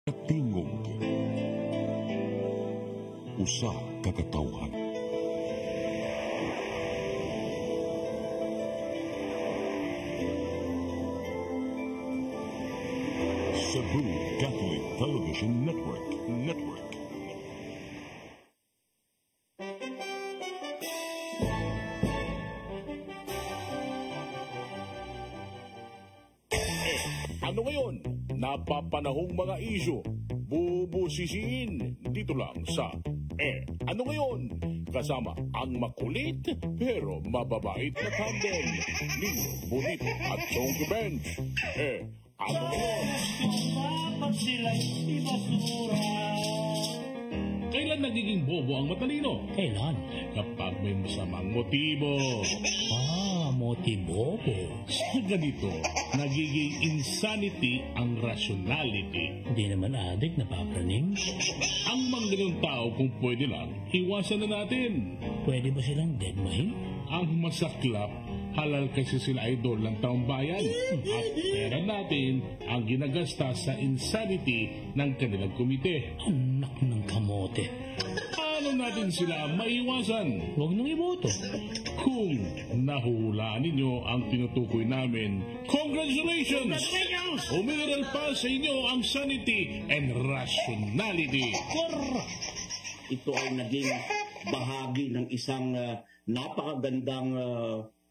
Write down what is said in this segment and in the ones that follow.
Tingog usa ka katawhan. Cebu Catholic Television Network. Ano ngayon? Napapanahong mga isyu, bubusisiin dito lang sa Ano Ngayon? Kasama ang makulit pero mababait na tandem, Lino Bonito at Chonky Bench. Ano Ngayon? Dapat sila'y ibasura. Kailan nagiging bobo ang matalino? Kailan? Kapag may masamang motibo. Motibo ko. Sa ganito, nagiging insanity ang rationality. Hindi naman adik na papraning. Ang mga ganun tao kung pwede lang, iwasan na natin. Pwede ba silang dead mind? Ang masaklap, halal kasi sila idol ng taong bayan. At pera natin ang ginagasta sa insanity ng kanilang komite. Anak ng kamote. Paano natin sila maiwasan? Huwag nang iboto. Kung nahuhulaan ninyo ang tinutukoy namin, congratulations! Umiral pa sa inyo ang sanity and rationality. Ito ay naging bahagi ng isang napakagandang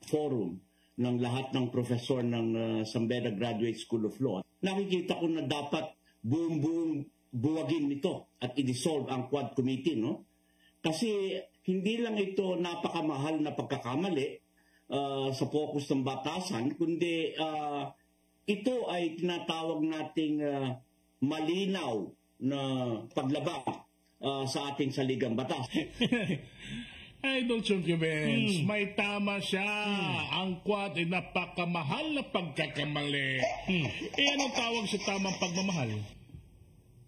forum ng lahat ng profesor ng Sambeda Graduate School of Law. Nakikita ko na dapat buong buwagin nito at i-dissolve ang Quad Committee, no? Kasi hindi lang ito napakamahal na pagkakamali sa focus ng batasan, kundi ito ay tinatawag nating malinaw na paglabag sa ating saligang batas. Idol Chonky Benz, may tama siya. Ang Quad ay napakamahal na pagkakamali. Anong tawag sa tamang pagmamahal?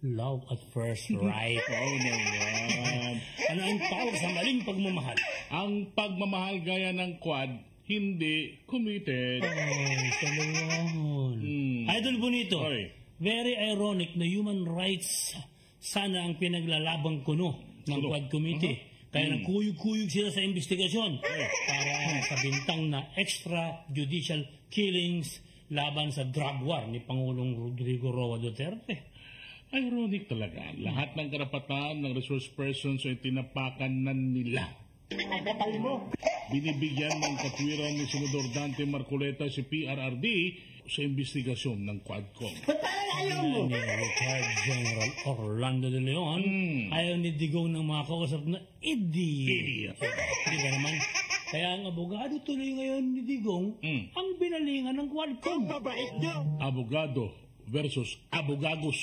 Love at first right. Naman. Ano ang tawag sa maling pagmamahal? Ang pagmamahal gaya ng Quad, hindi committed. Talagang. Idol Bonito, Oy. very ironic na human rights sana ang pinaglalabang kuno ng Quad Committee. Kaya nagkuyog-kuyog sila sa investigasyon para sa bintang na extrajudicial killings laban sa drug war ni Pangulong Rodrigo Roa Duterte. Ironic talaga. Lahat ng karapatan ng resource persons ay tinapakan na nila. Binibigyan ng katwiran ni Senador Dante Marcoleta si PRRD sa investigasyon ng Quadcom. Ni Retired General Orlando de Leon ayaw ni Digong ng mga kausap na idiot. Hindi ba naman? Kaya ang abogado tuloy ngayon ni Digong ang binalingan ng Quadcom. Abogado versus abogagos.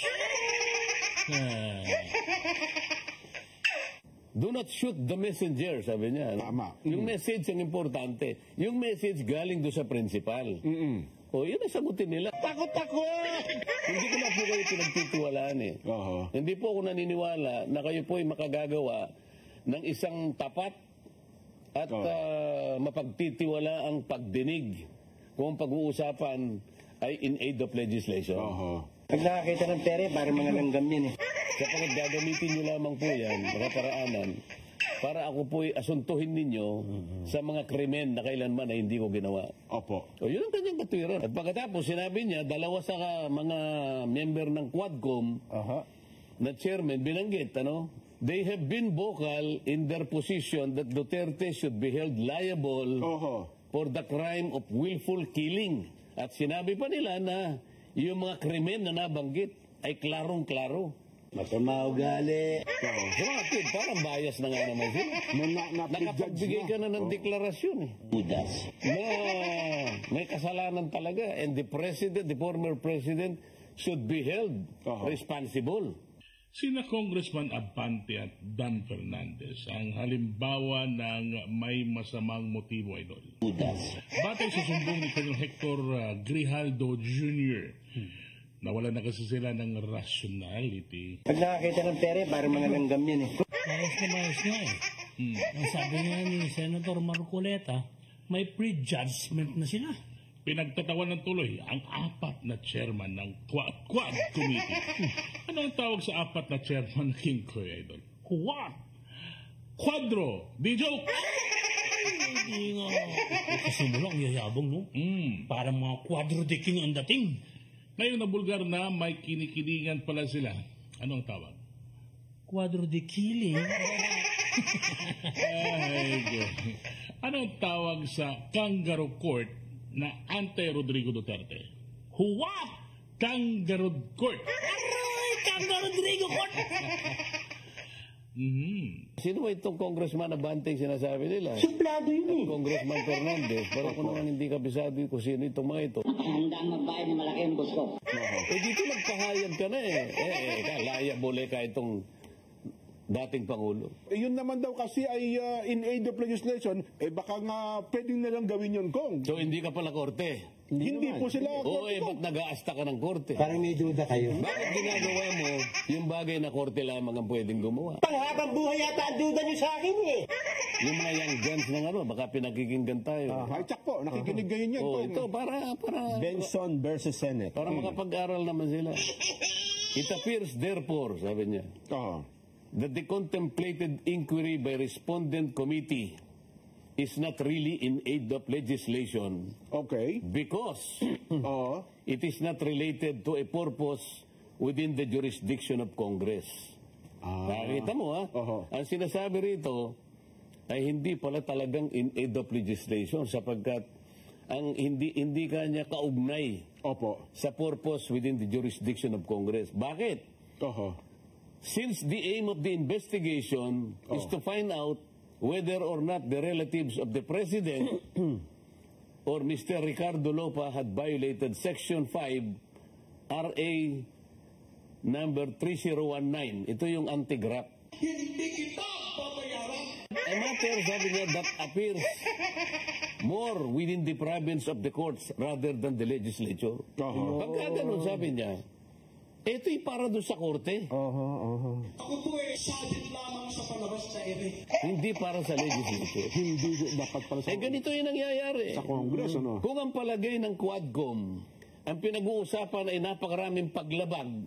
Do not shoot the messenger, sabi niya. Tama. Yung message ang importante. Yung message galing doon sa principal. O, yun ang sagutin nila. Takot! Hindi ko na po kayo pinagtitiwalaan eh. Hindi po ako naniniwala na kayo po ay makagagawa ng isang tapat at mapagtitiwala ang pagdinig kung pag-uusapan ay in aid of legislation. Pag nakakita ng pere, parang mga langgam yan eh. Kapag gagamitin nyo lamang po yan, mga paraanan, para ako po asuntuhin ninyo sa mga krimen na kailanman ay hindi ko ginawa. Opo. O yun ang kanyang katwiran. At pagkatapos, sinabi niya, dalawa sa mga member ng Quadcom na chairman, binanggit, they have been vocal in their position that Duterte should be held liable for the crime of willful killing. At sinabi pa nila na yung mga krimen na nabanggit ay klarong-klaro. Masama ugali. Sumakit, parang bias na nga naman sila. Nakapagbigay ka na ng deklarasyon eh. May kasalanan talaga. And the former president should be held responsible. Sina Congressman Abante at Dan Fernandez ang halimbawa ng may masamang motibo, idol. Batay sa sumbong ni Colonel Hector Grijaldo Jr., nawala na kasi sila ng rationality. Pag nakakita ng pere, parang mga langgam yan eh. Mayos nga eh. Ang sabi nga ni Senator Marcoleta, may prejudgment na sila. Pinagtatawan ng tuloy ang apat na chairman ng Quad Committee. Ano ang tawag sa apat na chairman ng Inquiry, Idol? What? Quadro. Di joke. Hindi nga. Kasi mo lang yayabong, no? Parang mga quadro de king ang dating. Ngayon na bulgar na may kinikilingan pala sila. Ano ang tawag? Quadro de killing? Ay, God. Ano ang tawag sa kangaroo court na anti-Rodrigo Duterte? What? Kangaroo court. Aray! Kanga Rodrigo Court! Sino ba itong Congressman Abante sinasabi nila? Suplado yun eh. Congressman Fernandez. Pero kung naman hindi kabisado kung sino itong mga ito. Handa ang magbayad ng malaki ang gusto. Dito nagpahayag ka na kalaya bole ka itong dating Pangulo. Yun naman daw kasi ay in aid of legislation, baka nga pwedeng nilang gawin yun, Kong. So hindi ka pala korte? Hindi po sila. Oo, ba't nag-aasta ka ng korte? Parang may duda kayo. Bakit ginagawa mo yung bagay na korte lamang ang pwedeng gumawa? Panghabang buhay yata ang duda niyo sa akin eh. Yung mga young guns ng baka pinakikinggan tayo. Ay, tsak po, nakikinig ngayon yan, Kong. Ito, para Benson versus Senate. para makapag-aral naman sila. It appears therefore, sabi niya, that the contemplated inquiry by respondent committee is not really in aid of legislation Okay. because Oo. it is not related to a purpose within the jurisdiction of Congress. Nakita mo Oho. Ang sinasabi rito ay hindi pala talagang in aid of legislation sapagkat ang hindi kanya kaugnay Opo. sa purpose within the jurisdiction of Congress. Bakit? Oho. Since the aim of the investigation is to find out whether or not the relatives of the President or Mr. Ricardo Lopa had violated Section 5 RA number 3019. Ito yung anti-graft. Hindi kita papayaran. A matter, sabi niya, that appears more within the province of the courts rather than the legislature. Pagka ganun, sabi niya, ito'y para doon sa korte. Ako po ay salit lamang sa palabas sa ere. Hindi para sa legislature. Hindi dapat pala sa Ganito yung nangyayari. Sa Congress, ano? Kung ang palagay ng Quadcom, ang pinag-uusapan ay napakaraming paglabag,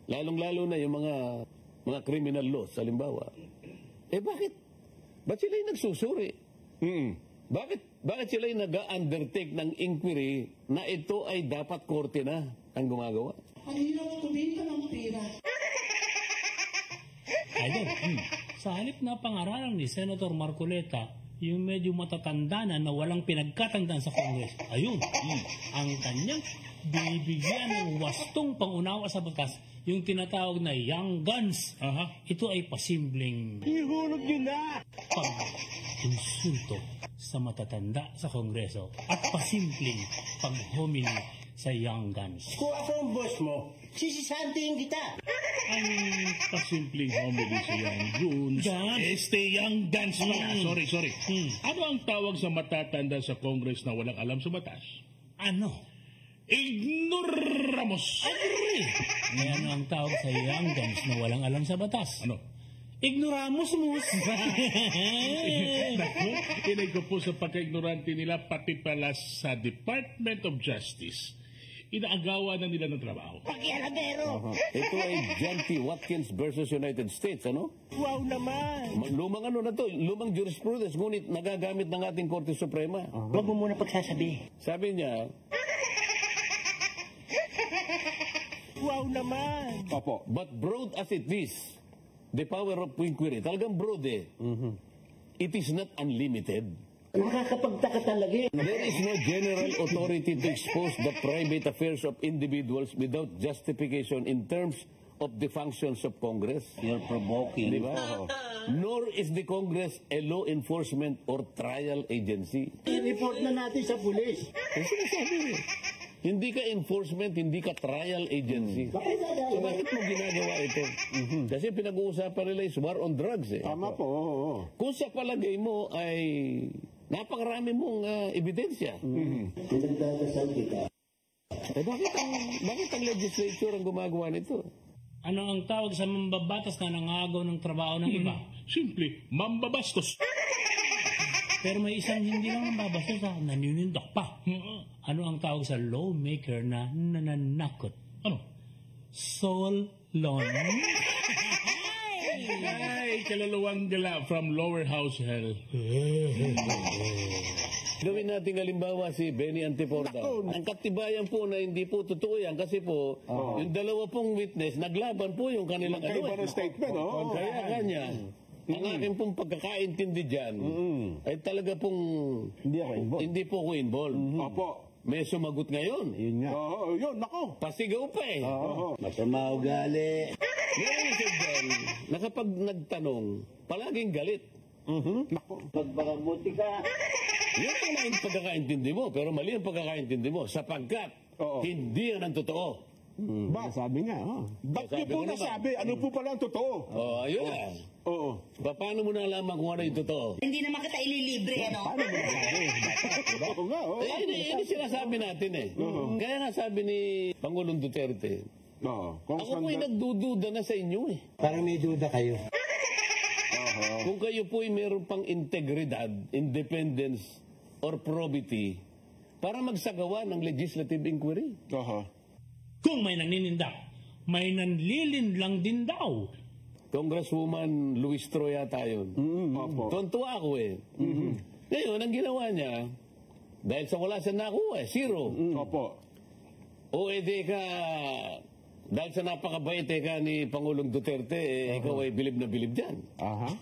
lalong-lalo na yung mga criminal laws, halimbawa, bakit sila yung nagsusuri? Bakit sila yung nag-undertake ng inquiry na ito ay dapat korte na ang gumagawa? Ang hirap kumita ng pera. Idol, sa halip na pangaralan ni Senator Marcoleta, yung medyo matatanda na walang pinagkatandaan sa Congress, ayun, ang kanyang binibigyan ng wastong pangunawa sa batas, yung tinatawag na young guns. Ito ay pasimpleng Ihulog nyo na! pag-insulto sa matatanda sa Kongreso at pasimpleng pag-hominy sa young guns. Kung ako ang boss mo, sisisantiin kita. Ang pasimpleng homily sa young guns. Young guns pala. Sorry. Ano ang tawag sa matatanda sa Congress na walang alam sa batas? Ano? Ignoramos. Kaya ano ang tawag sa young guns na walang alam sa batas? Ano? Ignoramos mo. Naku, inay ko po sa pagka-ignorante nila pati pala sa Department of Justice. Inaagawa na nila ng trabaho. Pakialamero! Ito ay John T. Watkins versus United States, ano? Wow naman! Lumang lumang jurisprudence, ngunit nagagamit ng ating Korte Suprema. Huwag mo muna pagsasabi. Sabi niya, Wow naman! Opo. but broad as it is, the power of inquiry, talagang broad it is not unlimited. Nakakapagtaka talaga eh. There is no general authority to expose the private affairs of individuals without justification in terms of the functions of Congress. You're provoking. Di ba? Nor is the Congress a law enforcement or trial agency. I-report na natin sa pulis. Kasi sinasabi hindi ka enforcement, hindi ka trial agency. So bakit mo ginagawa ito? Kasi pinag-uusapan nila is war on drugs. Tama po. Kung sa palagay mo ay napakarami mong ebidensya. Bakit ang legislature ang gumagawa nito? Ano ang tawag sa mambabatas na nangagaw ng trabaho ng iba? Simple, mambabastos. Pero may isang hindi lang mambabastos naninindok pa. Ano ang tawag sa lawmaker na nananakot? Ano? Soul Lon? Ay, kaluluwang gala from Lower House Hell. Gawin natin halimbawa si Benny Antiporda. Ang katibayan po na hindi po totoo yan kasi po, yung dalawa pong witness, naglaban po yung kanilang Magkaiba ng statement, oh. Kaya kanya, ang aking pong pagkakaintindi dyan, ay talaga pong hindi po ako involved. Opo. May sumagot ngayon. Yun nga. Oo, yun, nako. Pasigaw pa eh. Masama ugali. Ngayon siya dyan, na kapag nagtanong, palaging galit. Pagpakabuti ka. Yun ang ang pagkakaintindi mo, pero mali ang pagkakaintindi mo sapagkat hindi yan ang totoo. Ba? Sabi nga, oh. Ba't Sabi niyo po ko naman. nasabi? Ano po pala ang totoo? Ayun na. Oo. Paano mo nalaman kung ano yung totoo? Hindi naman kita ililibre, ano? Paano mo nasabi? Oo nga, oo. Hindi sinasabi natin eh. Kaya nga sabi ni Pangulong Duterte, Oo. ako po'y nagdududa na sa inyo eh. Parang may duda kayo. Kung kayo po'y meron pang integridad, independence, or probity, para magsagawa ng legislative inquiry. Kung may naninindak, may nanlilinlang din daw. Congresswoman Luis Troy yata yun. Opo. Tontuwa ako eh. Ngayon, ang ginawa niya, dahil sa wala siya nakuha, zero. Opo. O edi ka, dahil sa napakabait ka ni Pangulong Duterte, ikaw ay bilib na bilib dyan.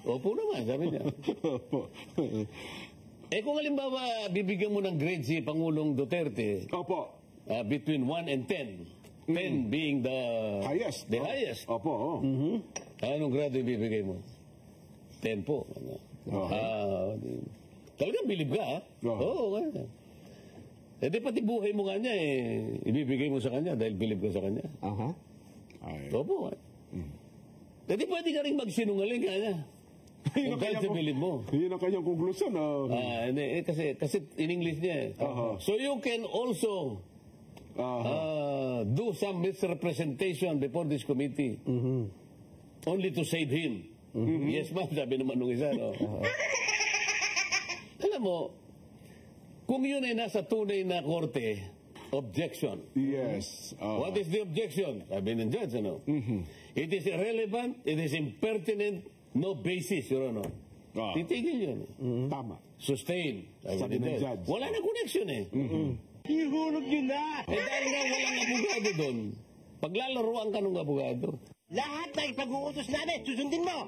Opo naman, sabi niya. Opo. Kung halimbawa, bibigyan mo ng grade si Pangulong Duterte, Opo. between 1 and 10, 10 being the Highest. The highest. Opo. Anong grado ibibigay mo? 10 po. Talagang bilib ka, ha? Oo, nga. Di pati buhay mo nga niya, ibibigay mo sa kanya dahil bilib ka sa kanya. Opo, di pwede ka rin magsinungaling ka niya. Kung kahit sa bilib mo. Yun ang kanyang konklusyon. Kasi in English niya So you can also do some misrepresentation before this committee only to save him. Yes ma'am, sabi naman nung isa. Alam mo, kung yun ay nasa tunay na korte, objection. Yes. What is the objection? Sabi ng judge, ano? It is irrelevant, it is impertinent, no basis, Your Honor. Titigil yun. Tama. Sustain. Sabi ng judge. Wala na connection eh. Ihulog nyo na. Dahil nga walang abogado doon, paglalaruan ka ng abogado. Lahat na ipag-uutos namin, susundin mo.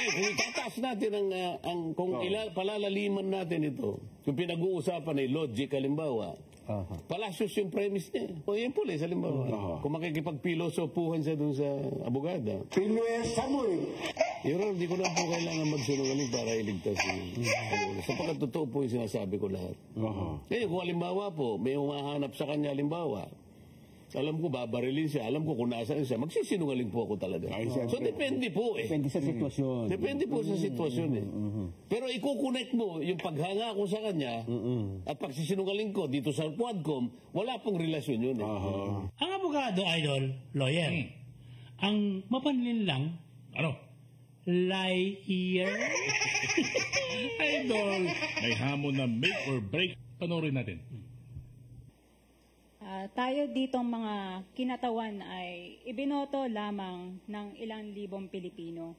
Kung itataas natin kung palalaliman natin ito, kung pinag-uusapan ay logic, halimbawa, palasyos yung premise niya. O yung pulis, halimbawa, kung makikipagpilosopuhan siya doon sa abogada. Pinuesa mo eh. Yun, hindi ko lang po kailangan magsinungaling para iligtas. Sapagkat totoo po yung sinasabi ko lahat. Kaya kung halimbawa po, may umahanap sa kanya halimbawa, alam ko babarilin siya, alam ko kung nasaan siya, magsisinungaling po ako talaga. So depende po eh. Depende sa sitwasyon. Depende po sa sitwasyon eh. Pero ikukonect mo yung paghanga ko sa kanya at pagsisinungaling ko dito sa Quadcom, wala pong relasyon yun eh. Ang abogado, idol, lawyer, ang mapanlin lang, liar. Idol, may hamon na make or break. Panoorin natin. Tayo ditong mga kinatawan ay ibinoto lamang ng ilang libong Pilipino.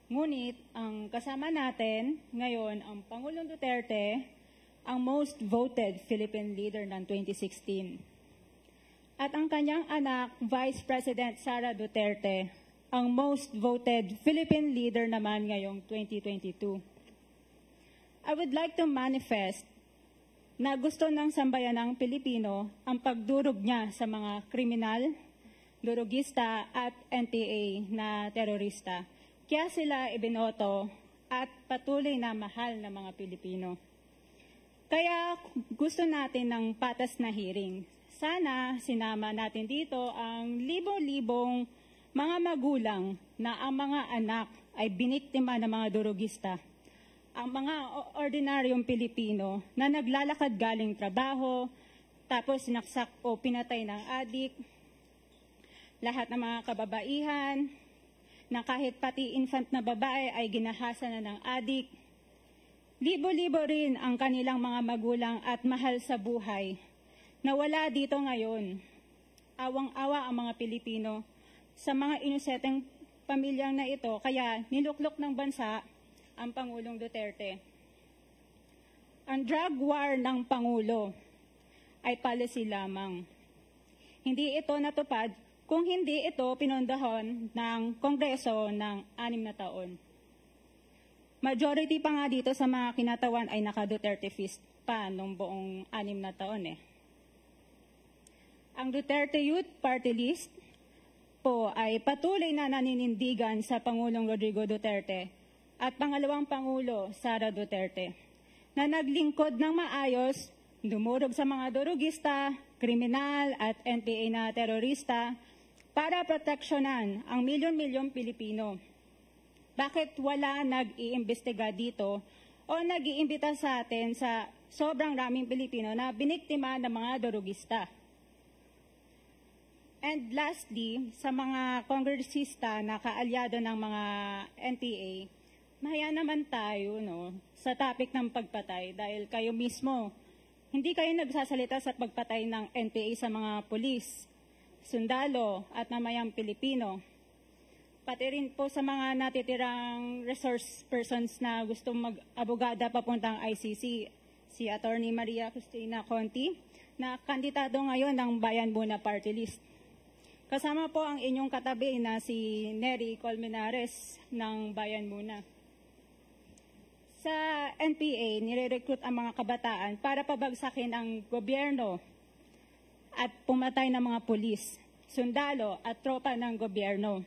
Ngunit ang kasama natin ngayon ang Pangulong Duterte, ang most voted Philippine leader ng 2016. At ang kanyang anak, Vice President Sara Duterte, ang most voted Philippine leader naman ngayong 2022. I would like to manifest na gusto ng sambayanang Pilipino ang pagdurog niya sa mga kriminal, durugista at NPA na terorista. Kaya sila ibinoto at patuloy na mahal ng mga Pilipino. Kaya gusto natin ng patas na hearing. Sana sinama natin dito ang libo-libong mga magulang na ang mga anak ay biniktima ng mga durugista. Ang mga ordinaryong Pilipino na naglalakad galing trabaho, tapos sinaksak o pinatay ng adik, lahat ng mga kababaihan, na kahit pati infant na babae ay ginahasa na ng adik. Libo-libo rin ang kanilang mga magulang at mahal sa buhay na wala dito ngayon. Awang-awa ang mga Pilipino sa mga inuseteng pamilyang na ito, kaya niluklok ng bansa ang Pangulong Duterte. Ang drug war ng Pangulo ay policy lamang. Hindi ito natupad kung hindi ito pinondahon ng Kongreso ng 6 na taon. Majority pa nga dito sa mga kinatawan ay naka-Duterte fist pa nung buong 6 na taon eh. Ang Duterte Youth Party List po ay patuloy na naninindigan sa Pangulong Rodrigo Duterte at pangalawang Pangulo Sara Duterte na naglingkod ng maayos, dumurog sa mga durugista, kriminal at NPA na terorista para proteksyonan ang milyon-milyong Pilipino. Bakit wala nag-iimbestiga dito o nag-iimbita sa atin sa sobrang raming Pilipino na biniktima ng mga durugista? And lastly, sa mga kongresista na kaalyado ng mga NPA, mahaya naman tayo sa topic ng pagpatay dahil kayo mismo, hindi kayo nagsasalita sa pagpatay ng NPA sa mga pulis, sundalo at mamayang Pilipino. Pati rin po sa mga natitirang resource persons na gustong mag-abogada papuntang ICC, si Attorney Maria Cristina Conti, na kandidato ngayon ng Bayan Muna Party List. Kasama po ang inyong katabi na si Nery Colmenares ng Bayan Muna. Sa NPA, nire-recruit ang mga kabataan para pabagsakin ang gobyerno at pumatay ng mga pulis, sundalo at tropa ng gobyerno.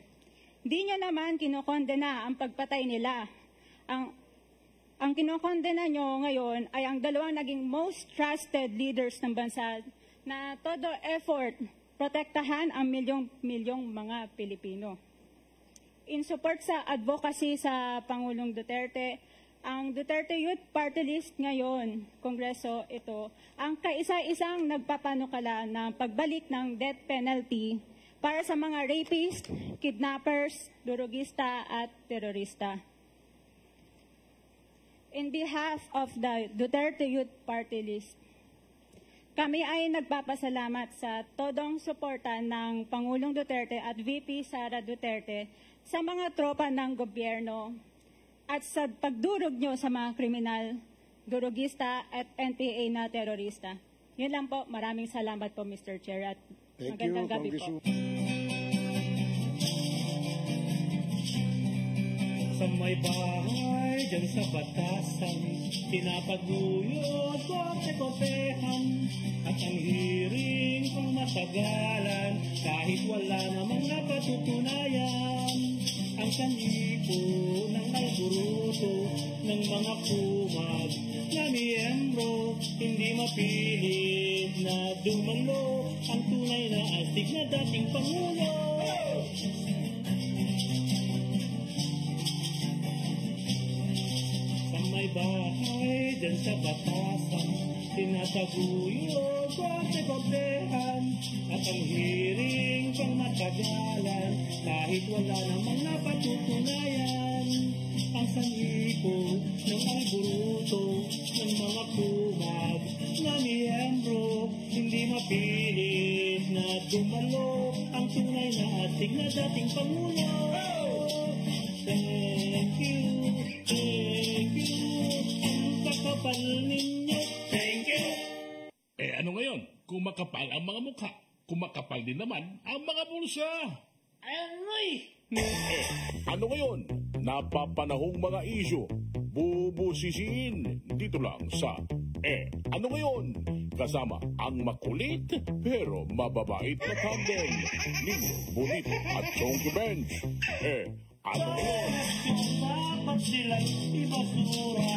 Di nyo naman kinokondena ang pagpatay nila. Ang kinokondena nyo ngayon ay ang dalawang naging most trusted leaders ng bansa na todo effort protektahan ang milyong-milyong mga Pilipino. In support sa advocacy sa Pangulong Duterte, ang Duterte Youth Party List ngayon, Kongreso ito, ang kaisa-isang nagpapanukala ng pagbalik ng death penalty para sa mga rapist, kidnappers, durugista at terorista. In behalf of the Duterte Youth Party List, kami ay nagpapasalamat sa todong suporta ng Pangulong Duterte at VP Sara Duterte sa mga tropa ng gobyerno at sa pagdurog nyo sa mga kriminal, durugista at NPA na terorista. Yun lang po. Maraming salamat po, Mr. Chair. At magandang gabi po. Sa may bahay, dyan sa batasan, pinapaguyod ko ang tekotehan, at ang hiring kong matagalan, kahit wala namang napatutunayan. Ang sanlipo ng alburuto ng mga kumag na miyembro, hindi mapilit na dumalo ang tunay na astig na dating Pangulo. May bahay dyan sa batasan, tinataguyod ko ang tekotehan, at ang hiring pang matagalan, kahit wala namang napatutunayan. Ang sanlipo ng alburuto ng mga kumag na miyembro, hindi mapilit na dumalo ang tunay na astig na dating Pangulo. Thank you. Kakapal ninyo. Thank you. Ano ngayon? Kung makapal ang mga mukha, kumakapal din naman ang mga bulsa. Aray! Ano ngayon? Napapanahong mga isyu. Bubusisiin dito lang sa Ano ngayon? Kasama ang makulit pero mababait na tandem. Nino Bonito at Chonky Bench. Ano ngayon? Dapat silang ibasura.